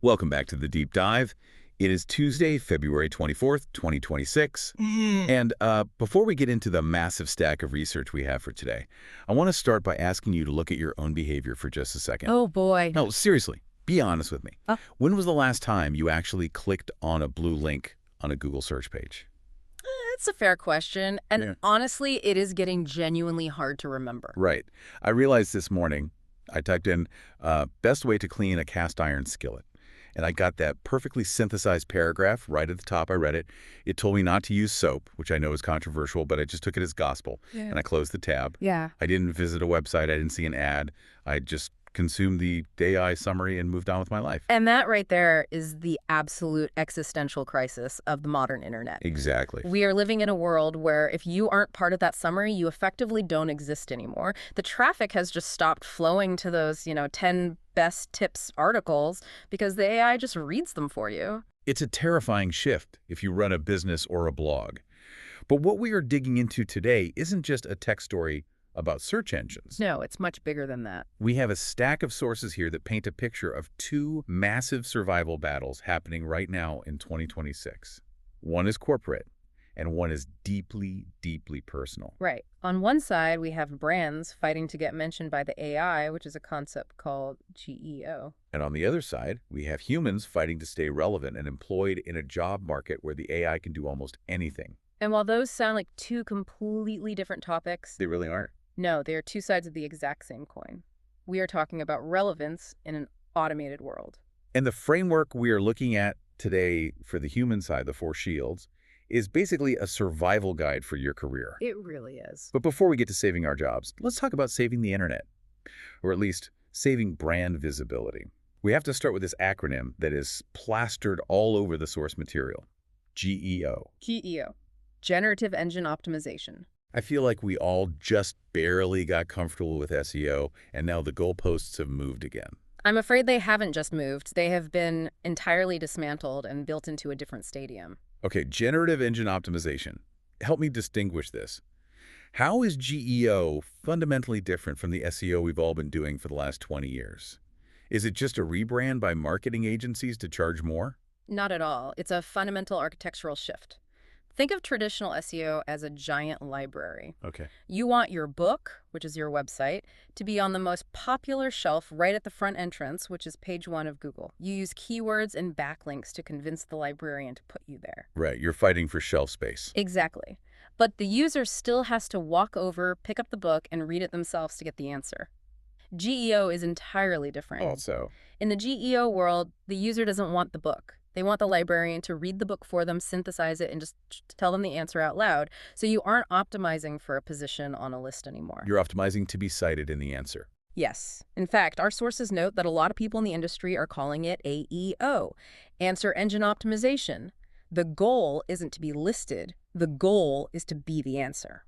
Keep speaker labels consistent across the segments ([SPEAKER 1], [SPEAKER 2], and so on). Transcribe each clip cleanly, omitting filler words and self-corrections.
[SPEAKER 1] Welcome back to the Deep Dive. It is Tuesday, February 24th, 2026. And before we get into the massive stack of research we have for today, I want to start by asking you to look at your own behavior for just a second.
[SPEAKER 2] Oh, boy.
[SPEAKER 1] No, seriously, be honest with me. When was the last time you actually clicked on a blue link on a Google search page?
[SPEAKER 2] That's a fair question. And
[SPEAKER 1] Yeah.
[SPEAKER 2] honestly, it is getting genuinely hard to remember.
[SPEAKER 1] Right. I realized this morning, I typed in best way to clean a cast iron skillet. And I got that perfectly synthesized paragraph right at the top. I read it. It told me not to use soap, which I know is controversial, but I just took it as gospel.
[SPEAKER 2] Yeah.
[SPEAKER 1] And I closed the tab.
[SPEAKER 2] Yeah.
[SPEAKER 1] I didn't visit a website. I didn't see an ad. I just consumed the AI summary and moved on with my life.
[SPEAKER 2] And that right there is the absolute existential crisis of the modern internet.
[SPEAKER 1] Exactly.
[SPEAKER 2] We are living in a world where if you aren't part of that summary, you effectively don't exist anymore. The traffic has just stopped flowing to those, 10 best tips articles because the AI just reads them for you.
[SPEAKER 1] It's a terrifying shift if you run a business or a blog. But what we are digging into today isn't just a tech story about search engines.
[SPEAKER 2] No, it's much bigger than that.
[SPEAKER 1] We have a stack of sources here that paint a picture of two massive survival battles happening right now in 2026. One is corporate, and one is deeply, deeply personal.
[SPEAKER 2] Right. On one side, we have brands fighting to get mentioned by the AI, which is a concept called GEO.
[SPEAKER 1] And on the other side, we have humans fighting to stay relevant and employed in a job market where the AI can do almost anything.
[SPEAKER 2] And while those sound like two completely different topics,
[SPEAKER 1] They really aren't.
[SPEAKER 2] no, they are two sides of the exact same coin. We are talking about relevance in an automated world.
[SPEAKER 1] And the framework we are looking at today for the human side, the four shields, is basically a survival guide for your career.
[SPEAKER 2] It really is.
[SPEAKER 1] But before we get to saving our jobs, let's talk about saving the internet, or at least saving brand visibility. We have to start with this acronym that is plastered all over the source material, GEO.
[SPEAKER 2] GEO, Generative Engine Optimization.
[SPEAKER 1] I feel like we all just barely got comfortable with SEO, and now the goalposts have moved again.
[SPEAKER 2] I'm afraid they haven't just moved. They have been entirely dismantled and built into a different stadium.
[SPEAKER 1] Okay, Generative Engine Optimization. Help me distinguish this. How is GEO fundamentally different from the SEO we've all been doing for the last 20 years? Is it just a rebrand by marketing agencies to charge more?
[SPEAKER 2] Not at all. It's a fundamental architectural shift. Think of traditional SEO as a giant library.
[SPEAKER 1] Okay.
[SPEAKER 2] You want your book, which is your website, to be on the most popular shelf right at the front entrance, which is page 1 of Google. You use keywords and backlinks to convince the librarian to put you there.
[SPEAKER 1] Right, you're fighting for shelf space.
[SPEAKER 2] Exactly. But the user still has to walk over, pick up the book, and read it themselves to get the answer. GEO is entirely different.
[SPEAKER 1] Also,
[SPEAKER 2] In the GEO world, the user doesn't want the book. They want the librarian to read the book for them, synthesize it, and just tell them the answer out loud. So you aren't optimizing for a position on a list anymore.
[SPEAKER 1] you're optimizing to be cited in the answer.
[SPEAKER 2] Yes. In fact, our sources note that a lot of people in the industry are calling it AEO, Answer Engine Optimization. The goal isn't to be listed. The goal is to be the answer.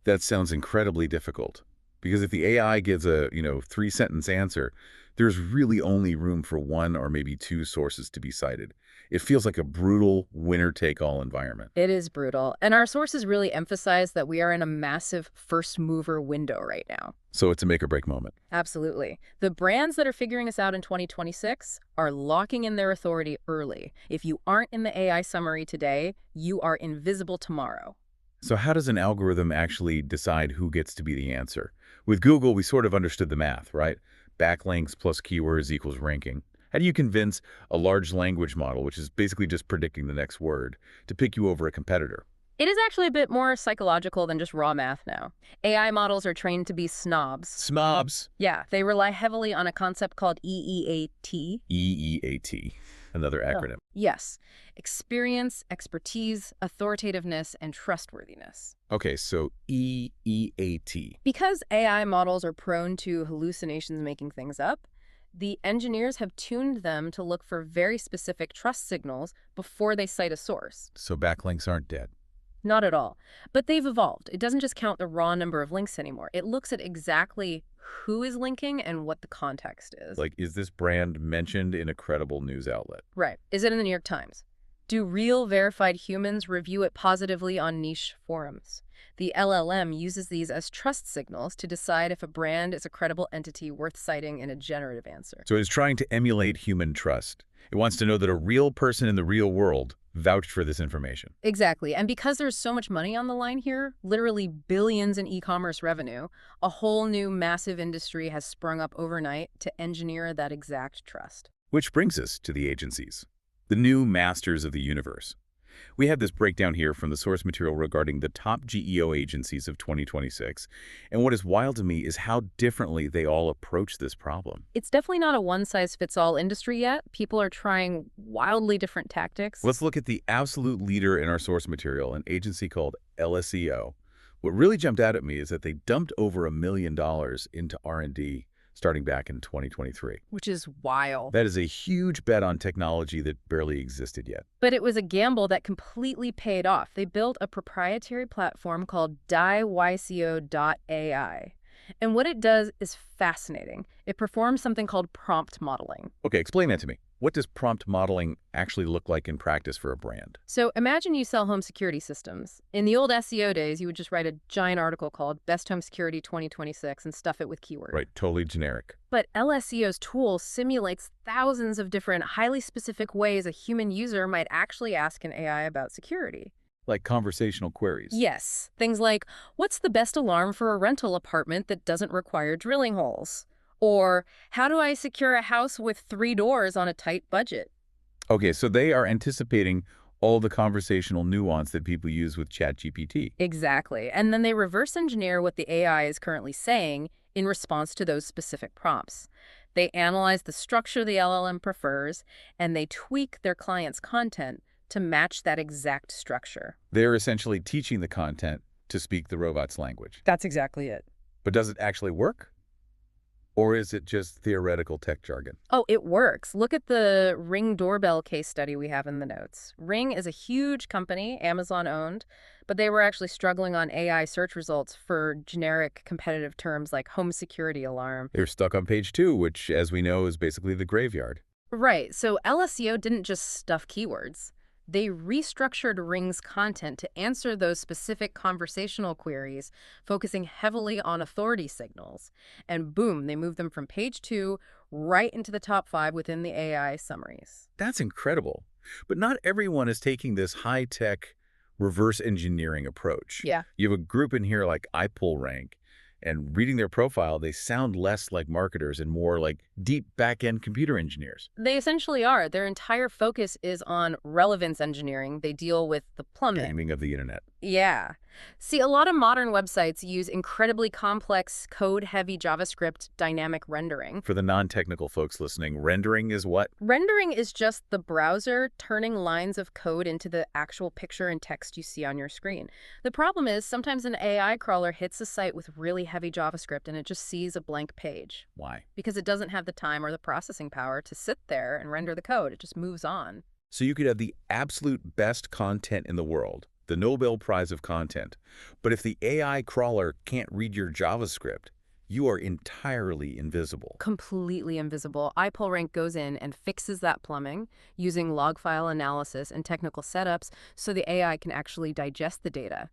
[SPEAKER 1] That sounds incredibly difficult. Because if the AI gives a, 3-sentence answer, there's really only room for one or maybe two sources to be cited. It feels like a brutal winner-take-all environment.
[SPEAKER 2] It is brutal. And our sources really emphasize that we are in a massive first-mover window right now.
[SPEAKER 1] So it's a make-or-break moment.
[SPEAKER 2] Absolutely. The brands that are figuring this out in 2026 are locking in their authority early. If you aren't in the AI summary today, you are invisible tomorrow.
[SPEAKER 1] So how does an algorithm actually decide who gets to be the answer? With Google, we sort of understood the math, right? Backlinks plus keywords equals ranking. How do you convince a large language model, which is basically just predicting the next word, to pick you over a competitor?
[SPEAKER 2] It is actually a bit more psychological than just raw math now. AI models are trained to be snobs.
[SPEAKER 1] Snobs.
[SPEAKER 2] Yeah, they rely heavily on a concept called EEAT.
[SPEAKER 1] EEAT, another acronym.
[SPEAKER 2] Yes, experience, expertise, authoritativeness, and trustworthiness.
[SPEAKER 1] Okay, so EEAT.
[SPEAKER 2] Because AI models are prone to hallucinations making things up, the engineers have tuned them to look for very specific trust signals before they cite a source.
[SPEAKER 1] So backlinks aren't dead.
[SPEAKER 2] Not at all. But they've evolved. It doesn't just count the raw number of links anymore. It looks at exactly who is linking and what the context is.
[SPEAKER 1] Like, is this brand mentioned in a credible news outlet?
[SPEAKER 2] Right. Is it in the New York Times? Do real verified humans review it positively on niche forums? The LLM uses these as trust signals to decide if a brand is a credible entity worth citing in a generative answer.
[SPEAKER 1] So it's trying to emulate human trust. It wants to know that a real person in the real world vouched for this information.
[SPEAKER 2] Exactly. And because there's so much money on the line here, literally billions in e-commerce revenue, a whole new massive industry has sprung up overnight to engineer that exact trust.
[SPEAKER 1] Which brings us to the agencies, the new masters of the universe. We have this breakdown here from the source material regarding the top GEO agencies of 2026, and what is wild to me is how differently they all approach this problem.
[SPEAKER 2] It's definitely not a one-size-fits-all industry yet. People are trying wildly different tactics.
[SPEAKER 1] Let's look at the absolute leader in our source material, an agency called LSEO. What really jumped out at me is that they dumped over $1 million into R&D starting back in 2023.
[SPEAKER 2] Which is wild.
[SPEAKER 1] That is a huge bet on technology that barely existed yet.
[SPEAKER 2] But it was a gamble that completely paid off. They built a proprietary platform called DieYCO.ai. And what it does is fascinating. It performs something called prompt modeling.
[SPEAKER 1] Okay, explain that to me. What does prompt modeling actually look like in practice for a brand?
[SPEAKER 2] So imagine you sell home security systems. In the old SEO days, you would just write a giant article called Best Home Security 2026 and stuff it with keywords.
[SPEAKER 1] Right, totally generic.
[SPEAKER 2] But LSEO's tool simulates thousands of different, highly specific ways a human user might actually ask an AI about security.
[SPEAKER 1] Like conversational queries.
[SPEAKER 2] Yes. Things like, what's the best alarm for a rental apartment that doesn't require drilling holes? Or, how do I secure a house with 3 doors on a tight budget?
[SPEAKER 1] Okay, so they are anticipating all the conversational nuance that people use with ChatGPT.
[SPEAKER 2] Exactly. And then they reverse engineer what the AI is currently saying in response to those specific prompts. They analyze the structure the LLM prefers, and they tweak their client's content to match that exact structure.
[SPEAKER 1] They're essentially teaching the content to speak the robot's language.
[SPEAKER 2] That's exactly it.
[SPEAKER 1] But does it actually work? Or is it just theoretical tech jargon?
[SPEAKER 2] Oh, it works. Look at the Ring doorbell case study we have in the notes. Ring is a huge company, Amazon-owned, but they were actually struggling on AI search results for generic competitive terms like home security alarm.
[SPEAKER 1] They're stuck on page 2, which, as we know, is basically the graveyard.
[SPEAKER 2] Right, so LSEO didn't just stuff keywords. They restructured Ring's content to answer those specific conversational queries, focusing heavily on authority signals. And boom, they moved them from page 2 right into the top 5 within the AI summaries.
[SPEAKER 1] That's incredible. But not everyone is taking this high-tech reverse engineering approach.
[SPEAKER 2] Yeah.
[SPEAKER 1] You have a group in here like iPullRank, and reading their profile, they sound less like marketers and more like deep back-end computer engineers.
[SPEAKER 2] They essentially are. Their entire focus is on relevance engineering. They deal with the plumbing.
[SPEAKER 1] Gaming of the internet.
[SPEAKER 2] Yeah. See, a lot of modern websites use incredibly complex, code-heavy JavaScript dynamic rendering.
[SPEAKER 1] For the non-technical folks listening, rendering is what?
[SPEAKER 2] Rendering is just the browser turning lines of code into the actual picture and text you see on your screen. The problem is sometimes an AI crawler hits a site with really heavy JavaScript and it just sees a blank page.
[SPEAKER 1] Why?
[SPEAKER 2] Because it doesn't have the time or the processing power to sit there and render the code. It just moves on.
[SPEAKER 1] So you could have the absolute best content in the world, the Nobel Prize of content, but if the AI crawler can't read your JavaScript, you are entirely invisible.
[SPEAKER 2] Completely invisible. iPullRank goes in and fixes that plumbing using log file analysis and technical setups so the AI can actually digest the data.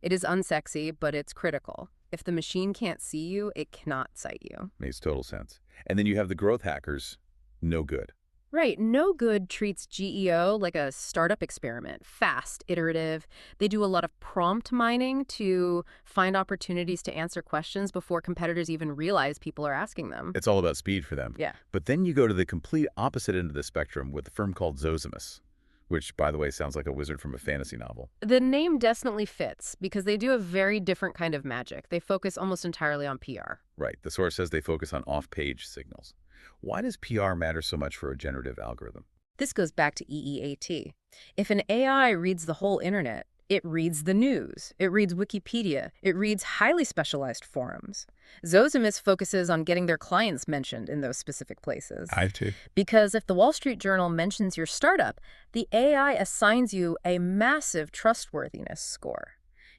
[SPEAKER 2] It is unsexy, but it's critical. If the machine can't see you, it cannot cite you.
[SPEAKER 1] Makes total sense. And then you have the growth hackers, no good.
[SPEAKER 2] Right. No Good treats GEO like a startup experiment. Fast, iterative. They do a lot of prompt mining to find opportunities to answer questions before competitors even realize people are asking them.
[SPEAKER 1] It's all about speed for them.
[SPEAKER 2] Yeah.
[SPEAKER 1] But then you go to the complete opposite end of the spectrum with a firm called Zosimus, which, by the way, sounds like a wizard from a fantasy novel.
[SPEAKER 2] The name definitely fits because they do a very different kind of magic. They focus almost entirely on PR.
[SPEAKER 1] Right. The source says they focus on off-page signals. Why does PR matter so much for a generative algorithm?
[SPEAKER 2] This goes back to EEAT. If an AI reads the whole internet, it reads the news, it reads Wikipedia, it reads highly specialized forums. Zosimus focuses on getting their clients mentioned in those specific places.
[SPEAKER 1] I too.
[SPEAKER 2] Because if the Wall Street Journal mentions your startup, the AI assigns you a massive trustworthiness score.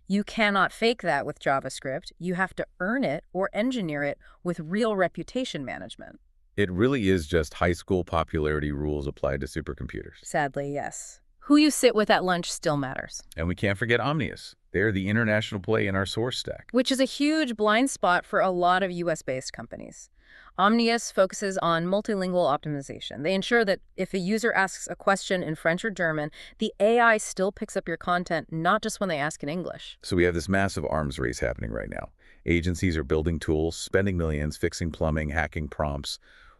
[SPEAKER 2] You cannot fake that with JavaScript. You have to earn it or engineer it with real reputation management.
[SPEAKER 1] It really is just high school popularity rules applied to supercomputers.
[SPEAKER 2] Sadly, yes. Who you sit with at lunch still matters,
[SPEAKER 1] And we can't forget Omnius. They're the international play in our source stack.
[SPEAKER 2] which is a huge blind spot for a lot of US-based companies. Omnius focuses on multilingual optimization. They ensure that if a user asks a question in French or German, the AI still picks up your content, not just when they ask in English.
[SPEAKER 1] So we have this massive arms race happening right now. Agencies are building tools, spending millions, fixing plumbing, hacking prompts.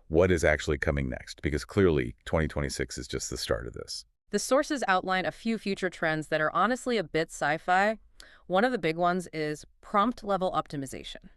[SPEAKER 1] What is actually coming next? Because clearly 2026 is just the start of this.
[SPEAKER 2] The sources outline a few future trends that are honestly a bit sci-fi. One of the big ones is prompt-level optimization.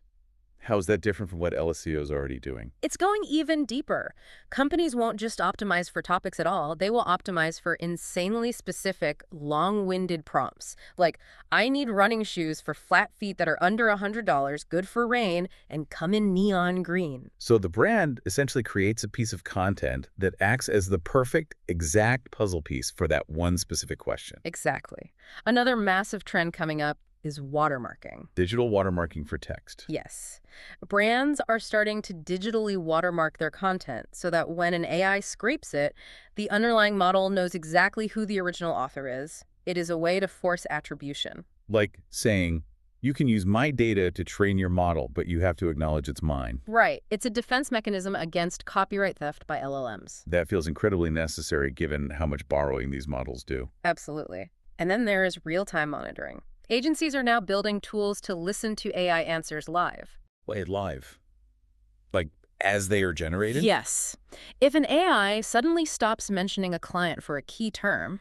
[SPEAKER 1] How is that different from what LSEO is already doing?
[SPEAKER 2] It's going even deeper. Companies won't just optimize for topics at all. They will optimize for insanely specific, long-winded prompts. Like, I need running shoes for flat feet that are under $100, good for rain, and come in neon green.
[SPEAKER 1] So the brand essentially creates a piece of content that acts as the perfect, exact puzzle piece for that one specific question.
[SPEAKER 2] Exactly. Another massive trend coming up is watermarking.
[SPEAKER 1] Digital watermarking for text.
[SPEAKER 2] Yes. Brands are starting to digitally watermark their content so that when an AI scrapes it, the underlying model knows exactly who the original author is. It is a way to force attribution.
[SPEAKER 1] Like saying, you can use my data to train your model, but you have to acknowledge it's mine.
[SPEAKER 2] Right. It's a defense mechanism against copyright theft by LLMs.
[SPEAKER 1] That feels incredibly necessary given how much borrowing these models do.
[SPEAKER 2] Absolutely. And then there is real-time monitoring. Agencies are now building tools to listen to AI answers live.
[SPEAKER 1] Wait, live? Like, as they are generated?
[SPEAKER 2] Yes. If an AI suddenly stops mentioning a client for a key term,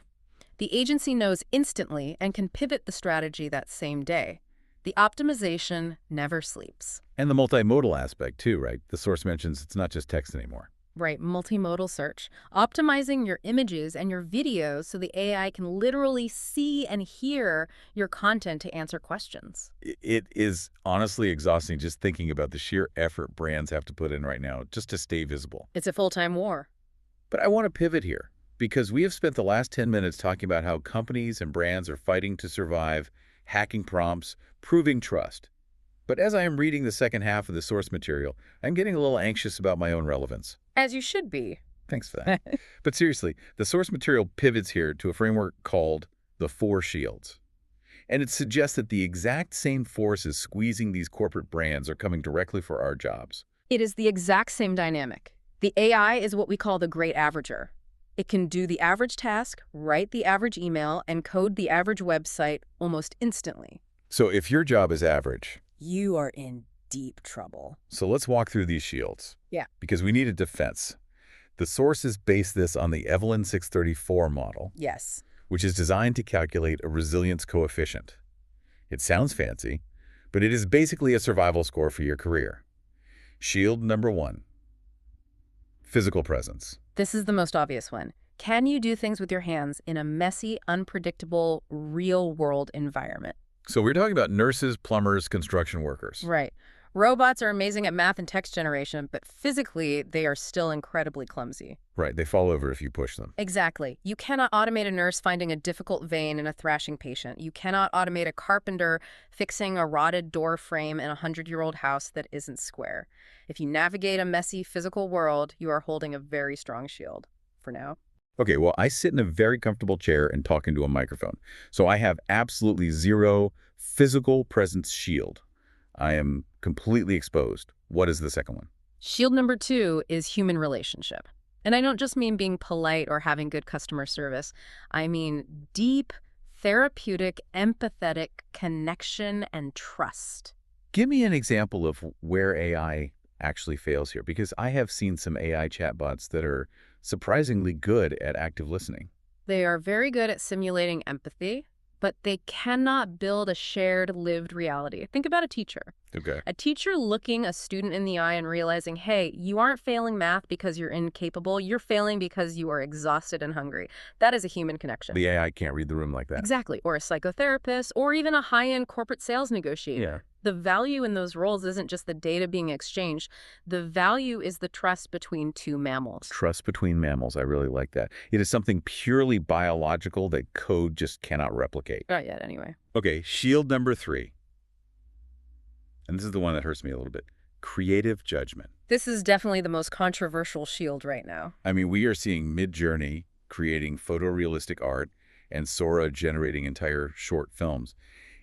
[SPEAKER 2] the agency knows instantly and can pivot the strategy that same day. The optimization never sleeps.
[SPEAKER 1] And the multimodal aspect too, right? The source mentions it's not just text anymore.
[SPEAKER 2] Right, multimodal search. Optimizing your images and your videos so the AI can literally see and hear your content to answer questions.
[SPEAKER 1] It is honestly exhausting just thinking about the sheer effort brands have to put in right now just to stay visible.
[SPEAKER 2] It's a full-time war.
[SPEAKER 1] But I want to pivot here because we have spent the last 10 minutes talking about how companies and brands are fighting to survive, hacking prompts, proving trust. But as I am reading the second half of the source material, I'm getting a little anxious about my own relevance.
[SPEAKER 2] As you should be.
[SPEAKER 1] Thanks for that. But seriously, the source material pivots here to a framework called the Four Shields. And it suggests that the exact same forces squeezing these corporate brands are coming directly for our jobs.
[SPEAKER 2] It is the exact same dynamic. The AI is what we call the great averager. It can do the average task, write the average email, and code the average website almost instantly.
[SPEAKER 1] So if your job is average,
[SPEAKER 2] You are in deep trouble.
[SPEAKER 1] so let's walk through these shields.
[SPEAKER 2] Yeah.
[SPEAKER 1] Because we need a defense. The sources base this on the Evelyn 634 model,
[SPEAKER 2] Yes.
[SPEAKER 1] which is designed to calculate a resilience coefficient. It sounds fancy, but it is basically a survival score for your career. Shield number 1, physical presence.
[SPEAKER 2] This is the most obvious one. Can you do things with your hands in a messy, unpredictable, real-world environment?
[SPEAKER 1] So we're talking about nurses, plumbers, construction workers.
[SPEAKER 2] Right. Robots are amazing at math and text generation, but physically, they are still incredibly clumsy.
[SPEAKER 1] Right, they fall over if you push them.
[SPEAKER 2] Exactly. You cannot automate a nurse finding a difficult vein in a thrashing patient. You cannot automate a carpenter fixing a rotted door frame in a 100-year-old house that isn't square. If you navigate a messy physical world, you are holding a very strong shield. For now.
[SPEAKER 1] Okay, well, I sit in a very comfortable chair and talk into a microphone. So I have absolutely zero physical presence shield. I am completely exposed. What is the second one?
[SPEAKER 2] Shield number 2 is human relationship. And I don't just mean being polite or having good customer service. I mean deep, therapeutic, empathetic connection and trust.
[SPEAKER 1] Give me an example of where AI actually fails here, because I have seen some AI chatbots that are surprisingly good at active listening.
[SPEAKER 2] They are very good at simulating empathy, but they cannot build a shared lived reality. Think about a teacher.
[SPEAKER 1] Okay.
[SPEAKER 2] A teacher looking a student in the eye and realizing, hey, you aren't failing math because you're incapable. You're failing because you are exhausted and hungry. That is a human connection.
[SPEAKER 1] The AI can't read the room like that.
[SPEAKER 2] Exactly. Or a psychotherapist, or even a high-end corporate sales negotiator.
[SPEAKER 1] Yeah.
[SPEAKER 2] The value in those roles isn't just the data being exchanged. The value is the trust between two mammals.
[SPEAKER 1] Trust between mammals. I really like that. It is something purely biological that code just cannot replicate.
[SPEAKER 2] Not yet, anyway.
[SPEAKER 1] Okay, shield number 3. And this is the one that hurts me a little bit. Creative judgment.
[SPEAKER 2] This is definitely the most controversial shield right now.
[SPEAKER 1] I mean, we are seeing Mid-Journey creating photorealistic art and Sora generating entire short films.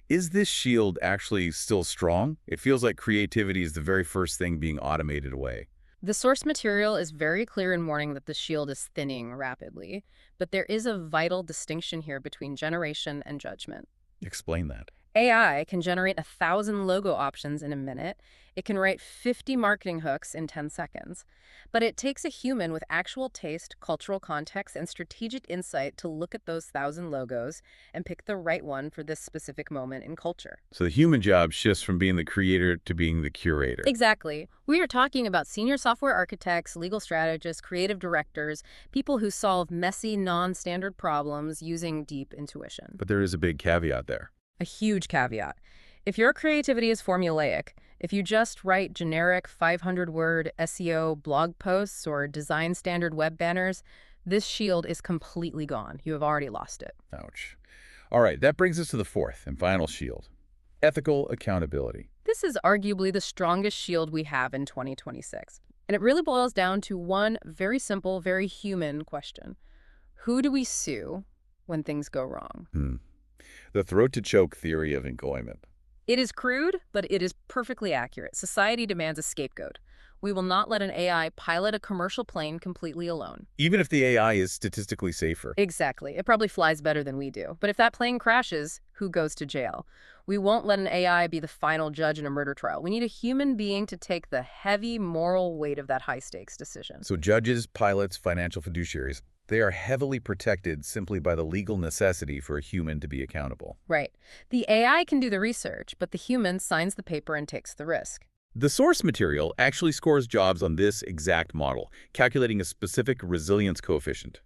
[SPEAKER 1] Is this shield actually still strong? It feels like creativity is the very first thing being automated away.
[SPEAKER 2] The source material is very clear in warning that the shield is thinning rapidly, but there is a vital distinction here between generation and judgment.
[SPEAKER 1] Explain that.
[SPEAKER 2] AI can generate 1,000 logo options in a minute. It can write 50 marketing hooks in 10 seconds. But it takes a human with actual taste, cultural context, and strategic insight to look at those 1,000 logos and pick the right one for this specific moment in culture.
[SPEAKER 1] So the human job shifts from being the creator to being the curator.
[SPEAKER 2] Exactly. We are talking about senior software architects, legal strategists, creative directors, people who solve messy, non-standard problems using deep intuition.
[SPEAKER 1] But there is a big caveat there.
[SPEAKER 2] A huge caveat. If your creativity is formulaic, if you just write generic 500-word SEO blog posts or design standard web banners, this shield is completely gone. You have already lost it.
[SPEAKER 1] Ouch. All right, that brings us to the fourth and final shield. Ethical accountability.
[SPEAKER 2] This is arguably the strongest shield we have in 2026. And it really boils down to one very simple, very human question. Who do we sue when things go wrong?
[SPEAKER 1] The throat-to-choke theory of employment.
[SPEAKER 2] It is crude, but it is perfectly accurate. Society demands a scapegoat. We will not let an AI pilot a commercial plane completely alone.
[SPEAKER 1] Even if the AI is statistically safer.
[SPEAKER 2] Exactly. It probably flies better than we do. But if that plane crashes, who goes to jail? We won't let an AI be the final judge in a murder trial. We need a human being to take the heavy moral weight of that high-stakes decision.
[SPEAKER 1] So judges, pilots, financial fiduciaries, they are heavily protected simply by the legal necessity for a human to be accountable.
[SPEAKER 2] Right. The AI can do the research, but the human signs the paper and takes the risk.
[SPEAKER 1] The source material actually scores jobs on this exact model, calculating a specific resilience coefficient.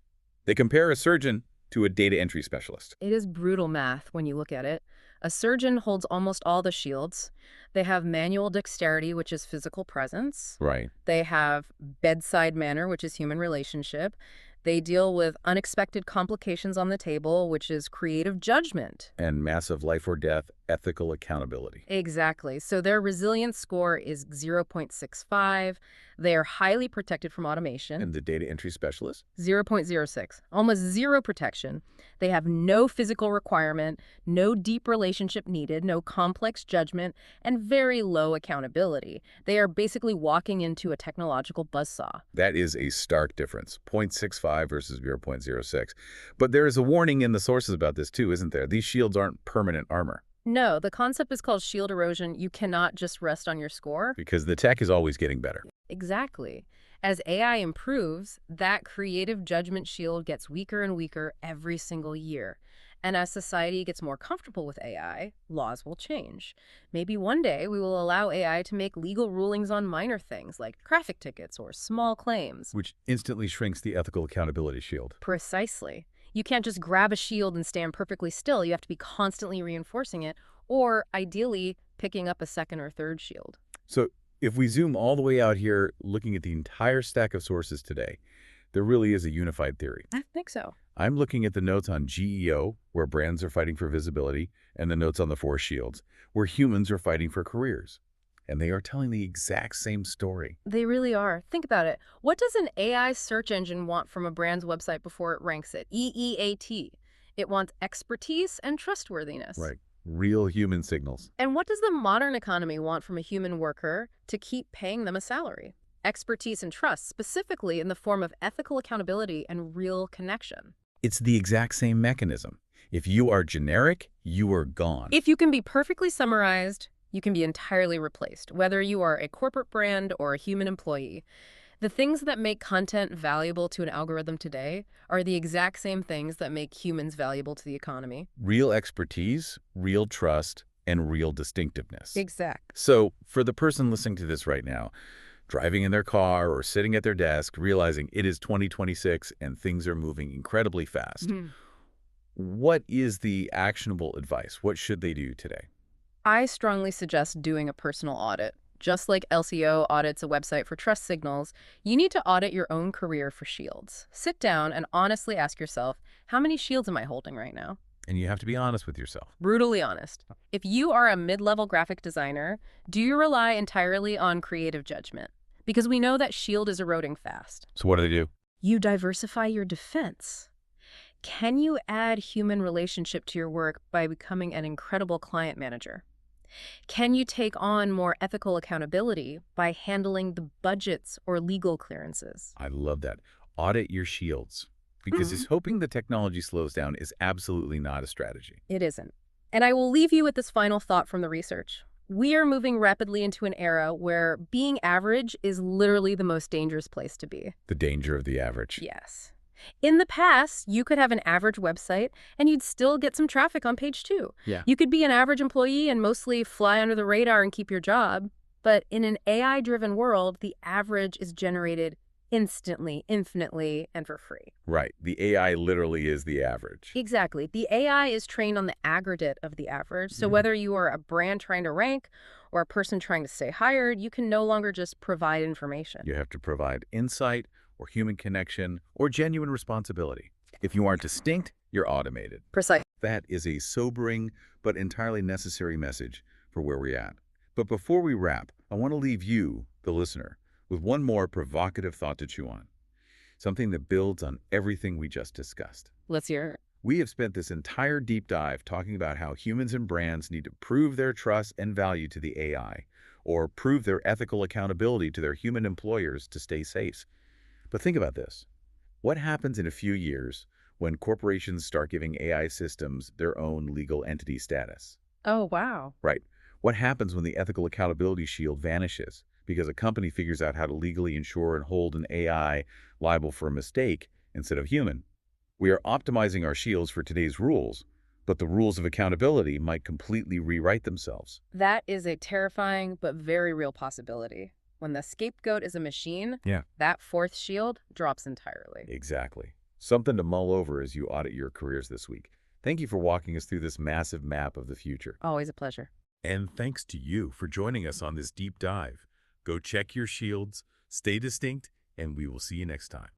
[SPEAKER 1] They compare a surgeon to a data entry specialist.
[SPEAKER 2] It is brutal math when you look at it. A surgeon holds almost all the shields. They have manual dexterity, which is physical presence.
[SPEAKER 1] Right.
[SPEAKER 2] They have bedside manner, which is human relationship. They deal with unexpected complications on the table, which is creative judgment.
[SPEAKER 1] And massive life or death ethical accountability.
[SPEAKER 2] Exactly. So their resilience score is 0.65. They are highly protected from automation.
[SPEAKER 1] And the data entry specialist?
[SPEAKER 2] 0.06. Almost zero protection. They have no physical requirement, no deep relationship needed, no complex judgment, and very low accountability. They are basically walking into a technological buzzsaw.
[SPEAKER 1] That is a stark difference, 0.65 versus 0.06. But there is a warning in the sources about this too, isn't there? These shields aren't permanent armor.
[SPEAKER 2] No, the concept is called shield erosion. You cannot just rest on your score.
[SPEAKER 1] Because the tech is always getting better.
[SPEAKER 2] Exactly. As AI improves, that creative judgment shield gets weaker and weaker every single year. And as society gets more comfortable with AI, laws will change. Maybe one day we will allow AI to make legal rulings on minor things like traffic tickets or small claims.
[SPEAKER 1] Which instantly shrinks the ethical accountability shield.
[SPEAKER 2] Precisely. You can't just grab a shield and stand perfectly still. You have to be constantly reinforcing it, or ideally picking up a second or third shield.
[SPEAKER 1] So if we zoom all the way out here, looking at the entire stack of sources today, there really is a unified theory.
[SPEAKER 2] I think so.
[SPEAKER 1] I'm looking at the notes on GEO, where brands are fighting for visibility, and the notes on the four shields, where humans are fighting for careers. And they are telling the exact same story.
[SPEAKER 2] They really are. Think about it. What does an AI search engine want from a brand's website before it ranks it? EEAT. It wants expertise and trustworthiness.
[SPEAKER 1] Right. Real human signals.
[SPEAKER 2] And what does the modern economy want from a human worker to keep paying them a salary? Expertise and trust, specifically in the form of ethical accountability and real connection.
[SPEAKER 1] It's the exact same mechanism. If you are generic, you are gone.
[SPEAKER 2] If you can be perfectly summarized, you can be entirely replaced, whether you are a corporate brand or a human employee. The things that make content valuable to an algorithm today are the exact same things that make humans valuable to the economy.
[SPEAKER 1] Real expertise, real trust, and real distinctiveness.
[SPEAKER 2] Exact.
[SPEAKER 1] So for the person listening to this right now, driving in their car or sitting at their desk, realizing it is 2026 and things are moving incredibly fast, what is the actionable advice? What should they do today?
[SPEAKER 2] I strongly suggest doing a personal audit. Just like LCO audits a website for trust signals, you need to audit your own career for shields. Sit down and honestly ask yourself, how many shields am I holding right now?
[SPEAKER 1] And you have to be honest with yourself.
[SPEAKER 2] Brutally honest. If you are a mid-level graphic designer, do you rely entirely on creative judgment? Because we know that shield is eroding fast.
[SPEAKER 1] So what do they do?
[SPEAKER 2] You diversify your defense. Can you add human relationship to your work by becoming an incredible client manager? Can you take on more ethical accountability by handling the budgets or legal clearances?
[SPEAKER 1] I love that. Audit your shields. Because
[SPEAKER 2] Mhm.
[SPEAKER 1] just hoping the technology slows down is absolutely not a strategy.
[SPEAKER 2] It isn't. And I will leave you with this final thought from the research. We are moving rapidly into an era where being average is literally the most dangerous place to be.
[SPEAKER 1] The danger of the average.
[SPEAKER 2] Yes. In the past, you could have an average website and you'd still get some traffic on page two.
[SPEAKER 1] Yeah.
[SPEAKER 2] You could be an average employee and mostly fly under the radar and keep your job. But in an AI-driven world, the average is generated instantly, infinitely, and for free.
[SPEAKER 1] Right. The AI literally is the average.
[SPEAKER 2] Exactly. The AI is trained on the aggregate of the average. So
[SPEAKER 1] Mhm.
[SPEAKER 2] whether you are a brand trying to rank or a person trying to stay hired, you can no longer just provide information.
[SPEAKER 1] You have to provide insight or human connection or genuine responsibility. If you aren't distinct, you're automated.
[SPEAKER 2] Precise.
[SPEAKER 1] That is a sobering but entirely necessary message for where we're at. But before we wrap, I want to leave you, the listener, with one more provocative thought to chew on, something that builds on everything we just discussed.
[SPEAKER 2] Let's hear it.
[SPEAKER 1] We have spent this entire deep dive talking about how humans and brands need to prove their trust and value to the AI, or prove their ethical accountability to their human employers to stay safe. But think about this. What happens in a few years when corporations start giving AI systems their own legal entity status?
[SPEAKER 2] Oh, wow.
[SPEAKER 1] Right. What happens when the ethical accountability shield vanishes because a company figures out how to legally insure and hold an AI liable for a mistake instead of human? We are optimizing our shields for today's rules, but the rules of accountability might completely rewrite themselves.
[SPEAKER 2] That is a terrifying but very real possibility. When the scapegoat is a machine,
[SPEAKER 1] Yeah.
[SPEAKER 2] that fourth shield drops entirely.
[SPEAKER 1] Exactly. Something to mull over as you audit your careers this week. Thank you for walking us through this massive map of the future.
[SPEAKER 2] Always a pleasure.
[SPEAKER 1] And thanks to you for joining us on this deep dive. Go check your shields, stay distinct, and we will see you next time.